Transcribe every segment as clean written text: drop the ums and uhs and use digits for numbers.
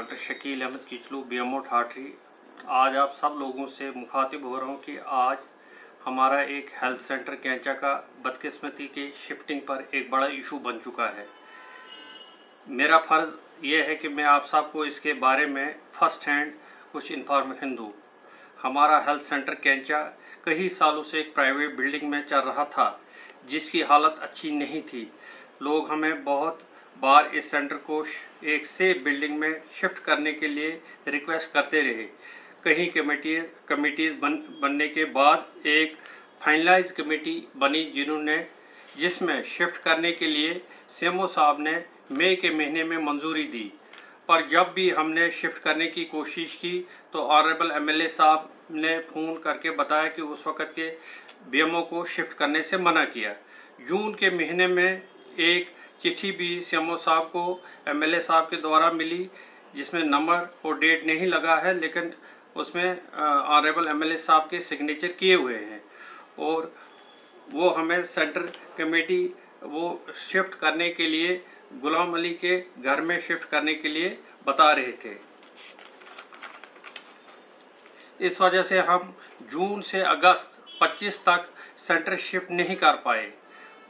Doctor Shakeel Ahmad Kichloo BMO Thathri. आज आप सब लोगों से मुखातिब हो रहा हूँ कि आज हमारा एक हेल्थ सेंटर कैंचा का बदकिस्मती के शिफ्टिंग पर एक बड़ा इशू बन चुका है। मेरा फ़र्ज़ ये है कि मैं आप सबको इसके बारे में फ़र्स्ट हैंड कुछ इन्फॉर्मेशन दूँ। हमारा हेल्थ सेंटर कैंचा कई सालों से एक प्राइवेट बिल्डिंग में चल रहा था जिसकी हालत अच्छी नहीं थी। लोग हमें बहुत बार इस सेंटर को एक सेफ बिल्डिंग में शिफ्ट करने के लिए रिक्वेस्ट करते रहे। कई कमेटीज़ बनने के बाद एक फाइनलाइज कमेटी बनी जिसमें शिफ्ट करने के लिए सीएमओ साहब ने मई के महीने में मंजूरी दी। पर जब भी हमने शिफ्ट करने की कोशिश की तो ऑनरेबल एमएलए साहब ने फ़ोन करके बताया कि उस वक़्त के बीएमओ को शिफ्ट करने से मना किया। जून के महीने में एक चिट्ठी भी सीएमओ साहब को एमएलए साहब के द्वारा मिली जिसमें नंबर और डेट नहीं लगा है, लेकिन उसमें ऑनरेबल एमएलए साहब के सिग्नेचर किए हुए हैं और वो हमें सेंटर कमेटी वो शिफ्ट करने के लिए गुलाम अली के घर में शिफ्ट करने के लिए बता रहे थे। इस वजह से हम जून से अगस्त 25 तक सेंटर शिफ्ट नहीं कर पाए।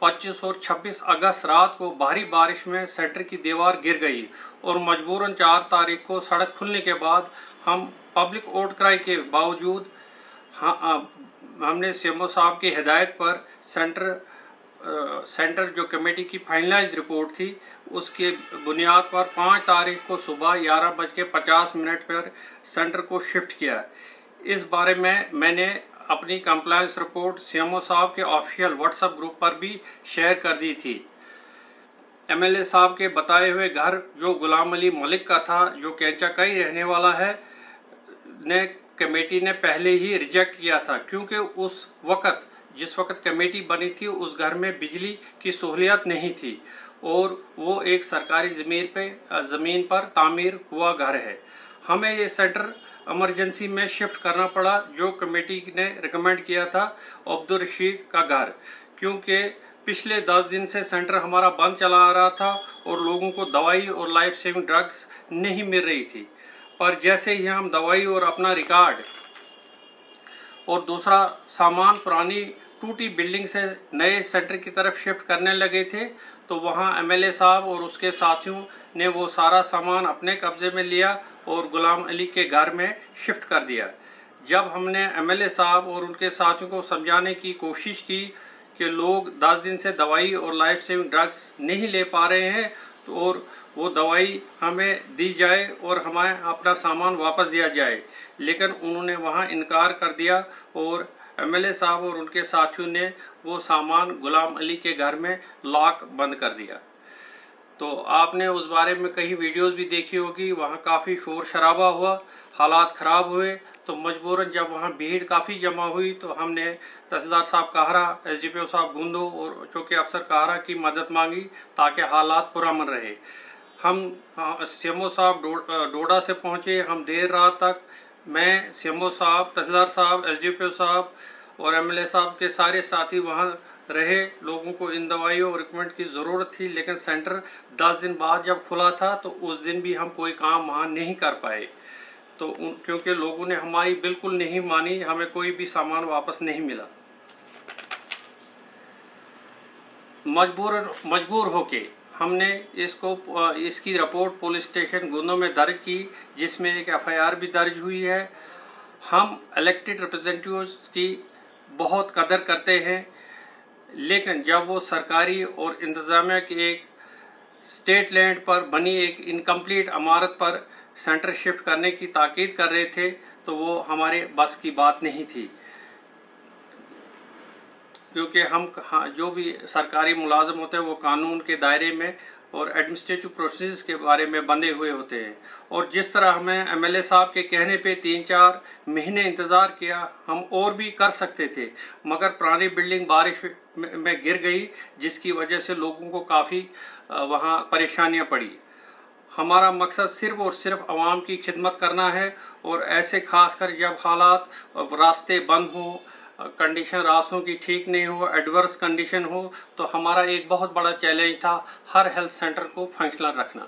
25 और 26 अगस्त रात को भारी बारिश में सेंटर की दीवार गिर गई और मजबूरन 4 तारीख को सड़क खुलने के बाद हम पब्लिक आउटक्राई के बावजूद हमने सीएमओ साहब की हिदायत पर सेंटर जो कमेटी की फाइनलाइज रिपोर्ट थी उसके बुनियाद पर 5 तारीख को सुबह 11:50 पर सेंटर को शिफ्ट किया। इस बारे में मैंने अपनी कंप्लायंस रिपोर्ट सीएमओ साहब के ऑफिशियल व्हाट्सएप ग्रुप पर भी शेयर कर दी थी। एमएलए साहब के बताए हुए घर जो गुलाम अली मलिक का था, जो कैंचा का ही रहने वाला है, ने कमेटी ने पहले ही रिजेक्ट किया था क्योंकि उस वक़्त जिस वक़्त कमेटी बनी थी उस घर में बिजली की सहूलियत नहीं थी और वो एक सरकारी ज़मीन पर तामीर हुआ घर है। हमें ये सेंटर इमरजेंसी में शिफ्ट करना पड़ा जो कमेटी ने रिकमेंड किया था अब्दुल रशीद का घर, क्योंकि पिछले 10 दिन से सेंटर हमारा बंद चला आ रहा था और लोगों को दवाई और लाइफ सेविंग ड्रग्स नहीं मिल रही थी। पर जैसे ही हम दवाई और अपना रिकॉर्ड और दूसरा सामान पुरानी टूटी बिल्डिंग से नए सेंटर की तरफ शिफ्ट करने लगे थे तो वहाँ एमएलए साहब और उसके साथियों ने वो सारा सामान अपने कब्जे में लिया और गुलाम अली के घर में शिफ्ट कर दिया। जब हमने एमएलए साहब और उनके साथियों को समझाने की कोशिश की कि लोग 10 दिन से दवाई और लाइफ सेविंग ड्रग्स नहीं ले पा रहे हैं तो और वो दवाई हमें दी जाए और हमें अपना सामान वापस दिया जाए, लेकिन उन्होंने वहाँ इनकार कर दिया और एमएलए साहब और उनके साथियों ने वो सामान गुलाम अली के घर में लॉक बंद कर दिया। तो आपने उस बारे में कई वीडियोस भी देखी होगी, वहाँ काफ़ी शोर शराबा हुआ, हालात ख़राब हुए। तो मजबूरन जब वहाँ भीड़ काफ़ी जमा हुई तो हमने तहसीलदार साहब काहरा, एसडीपीओ साहब गुंदो और चौकी अफसर काहरा की मदद मांगी ताकि हालात पुरअमन रहे। हम सीएमओ साहब डोडा से पहुँचे। हम देर रात तक मैं, सीएमओ साहब, तहसीलदार साहब, एसडीपीओ साहब और एमएलए साहब के सारे साथी वहाँ रहे। लोगों को इन दवाइयों और रिकमेंड की ज़रूरत थी, लेकिन सेंटर 10 दिन बाद जब खुला था तो उस दिन भी हम कोई काम वहाँ नहीं कर पाए तो क्योंकि लोगों ने हमारी बिल्कुल नहीं मानी, हमें कोई भी सामान वापस नहीं मिला। मजबूर होके हमने इसकी रिपोर्ट पुलिस स्टेशन गुंदो में दर्ज की जिसमें एक एफआईआर भी दर्ज हुई है। हम इलेक्टेड रिप्रेजेंटेटिव्स की बहुत कदर करते हैं, लेकिन जब वो सरकारी और इंतज़ामिया की एक स्टेट लैंड पर बनी एक इनकम्प्लीट इमारत पर सेंटर शिफ्ट करने की ताकीद कर रहे थे तो वो हमारे बस की बात नहीं थी, क्योंकि हम जो भी सरकारी मुलाजिम होते हैं वो कानून के दायरे में और एडमिनिस्ट्रेटिव प्रोसेस के बारे में बंधे हुए होते हैं। और जिस तरह हमें एमएलए साहब के कहने पे 3-4 महीने इंतज़ार किया, हम और भी कर सकते थे, मगर पुरानी बिल्डिंग बारिश में गिर गई जिसकी वजह से लोगों को काफ़ी वहाँ परेशानियाँ पड़ी। हमारा मकसद सिर्फ़ और सिर्फ आवाम की खिदमत करना है और ऐसे खासकर जब हालात रास्ते बंद हों, कंडीशन रास्तों की ठीक नहीं हो, एडवर्स कंडीशन हो, तो हमारा एक बहुत बड़ा चैलेंज था हर हेल्थ सेंटर को फंक्शनल रखना।